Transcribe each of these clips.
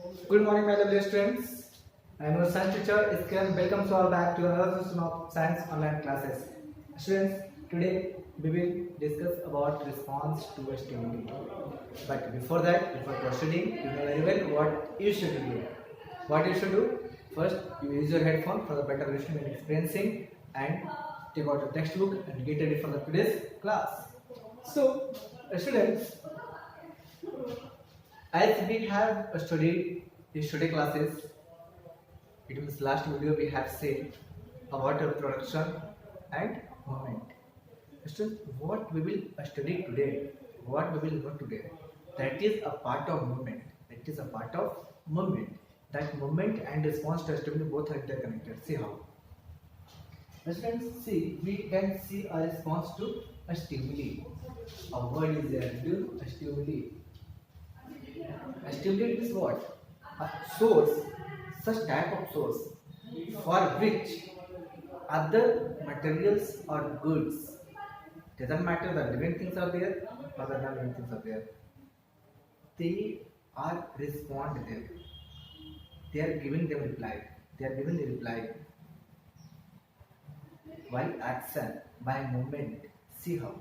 Good morning, my lovely students. I am your science teacher, Iskan. Welcome to all back to another session of science online classes. Students, today we will discuss about response to a stimuli. But before that, before proceeding, you know very well what you should do. What you should do? First, you use your headphone for the better listening and experiencing, and take out your textbook and get ready for the today's class. So, students, as we have studied the study classes, it was last video we have seen about production and movement. Students, what we will study today, what we will learn today, that is a part of movement. That is a part of movement. That movement and response to stimuli both are interconnected. See how? Students, see, we can see a response to a stimuli. A word is there. Do a stimuli. A stimuli is what? A source, such type of source for which other materials or goods, doesn't matter the living things are there or the non-living things are there, they are respond there. They are giving them reply. They are giving the reply by action, by movement. See how?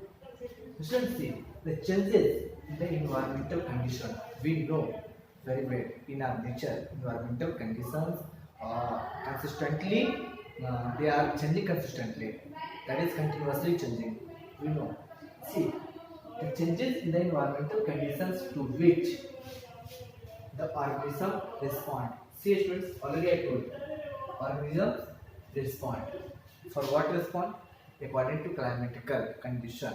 Students, see the changes in the environmental condition. We know very well in our nature, environmental conditions consistently, they are changing consistently. That is continuously changing. We know. See the changes in the environmental conditions to which the organism respond. See students, already I told organisms respond. For what respond? According to climatical condition.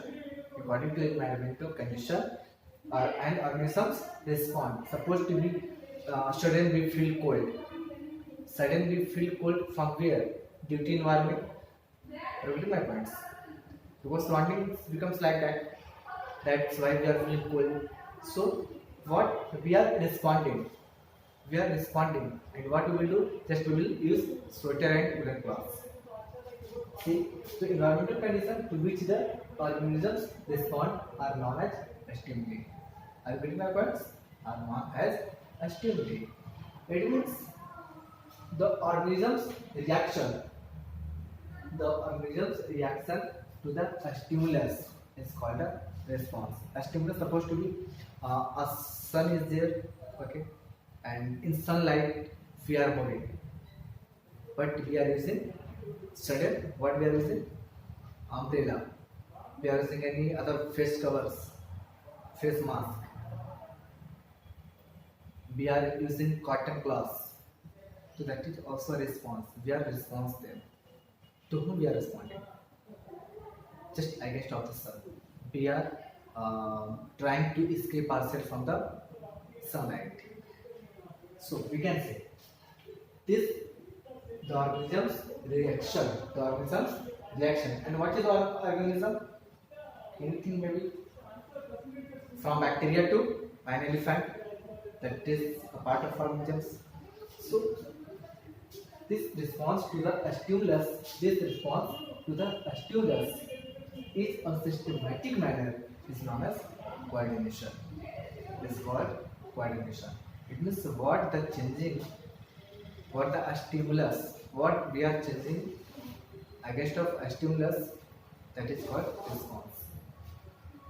According to environmental condition, and organisms respond. Supposed to be suddenly feel cold. Suddenly feel cold from where? Due to environment. Repeat my points. Because surroundings becomes like that. That's why we are feeling cold. So what we are responding? We are responding, and what we will do? Just we will use sweater and woolen cloths. See, so environmental conditions to which the organisms respond are known as stimuli. Are you getting my points? Are known as a stimuli. It means the organism's reaction. The organism's reaction to the stimulus is called a response. A stimulus supposed to be a sun is there, okay, and in sunlight we are moving, but we are using sudden. What we are using? Umbrella. We are using any other face covers, face mask. We are using cotton cloths. So that is also a response. We are response there. To whom we are responding? Just against of the sun. We are trying to escape ourselves from the sunlight. So we can say this the organism's reaction. The organism's reaction. And what is the organism? Anything maybe from bacteria to an elephant. That is a part of organisms. So this response to the stimulus, this response to the stimulus is a systematic manner is known as coordination. It is called coordination. It means what the changing, what the stimulus, what we are changing against of stimulus, that is called response.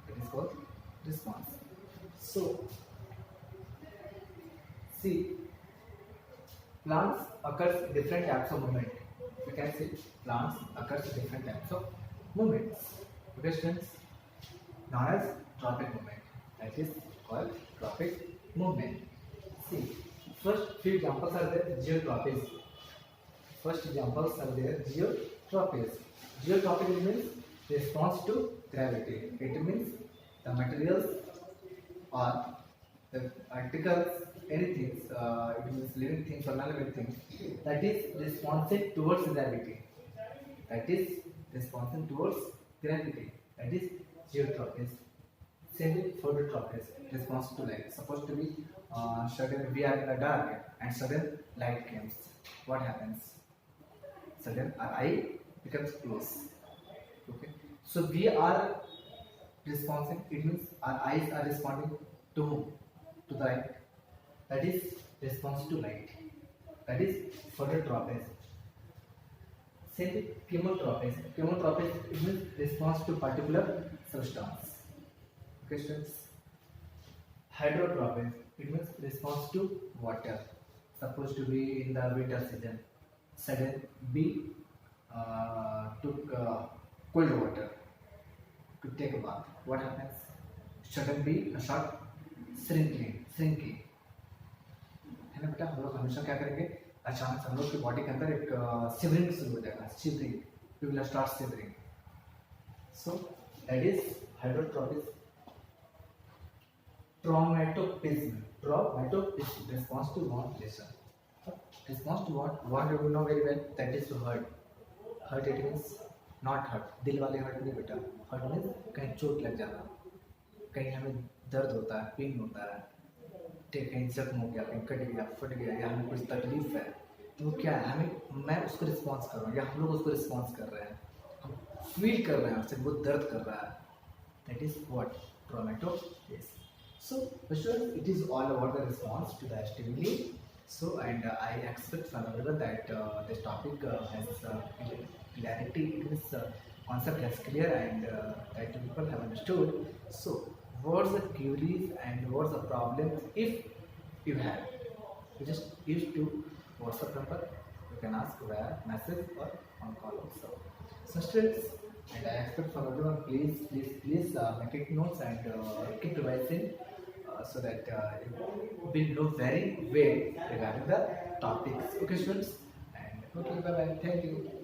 That is called response. So see, plants occurs different types of movement. We can see plants occurs different types of movements. Okay, students, known as tropic movement. That is called tropic movement. See, first few examples are there. Geotropics. First examples are there. Geotropics. Geotropic means response to gravity. It means the materials or the articles, anything, it means living things or non-living things, that is responsive towards gravity. That is responsive towards gravity. That is geotropics. Same with phototropics, response to light. Supposed to be sudden we are in the dark and sudden light comes. What happens? Sudden our eye becomes close. Okay. So we are responsive. It means our eyes are responding to whom? To the light. That is response to light. That is phototropes. Same with chemotropes. Chemotropes, it means response to particular substance. Okay, students. Hydrotropes, it means response to water. Supposed to be in the winter season, sudden bee took cold water to take a bath. What happens? Sudden bee start shrinking. है ना बेटा, हम लोग हमेशा क्या करेंगे, अचानक हम लोग की बॉडी के अंदर एक शिवरिंग शुरू हो जाएगा, shivering, we will start shivering. So that is hydrotropism. Traumatism, response to warm pressure. Response to what you know very well, that is to hurt. Hurt it means not hurt, दिल वाले hurt नहीं बेटा. Hurt means कहीं चोट लग जाना, कहीं हमें दर्द होता है, पेन होता है, कहीं जख्म हो गया, कहीं कट गया, फट गया, या हमें कुछ तकलीफ है, तो क्या है, हमें, मैं उसको रिस्पॉन्स कर रहा हूँ या हम लोग उसको रिस्पॉन्स कर रहे हैं, हम फील कर रहे हैं, उससे वो दर्द कर रहा है. That is what traumatism. So, it is all about the response to the stimuli. So, and I expect from everyone that this topic has clarity, this concept is clear, and that people have understood. So, what's the queries and what's the problems if you have? You just use to WhatsApp number. You can ask via message or on call also. So, students, and I expect from everyone, please make it notes and keep revising. So that you will know very well regarding the topics. Okay, students, and okay, bye bye. Thank you.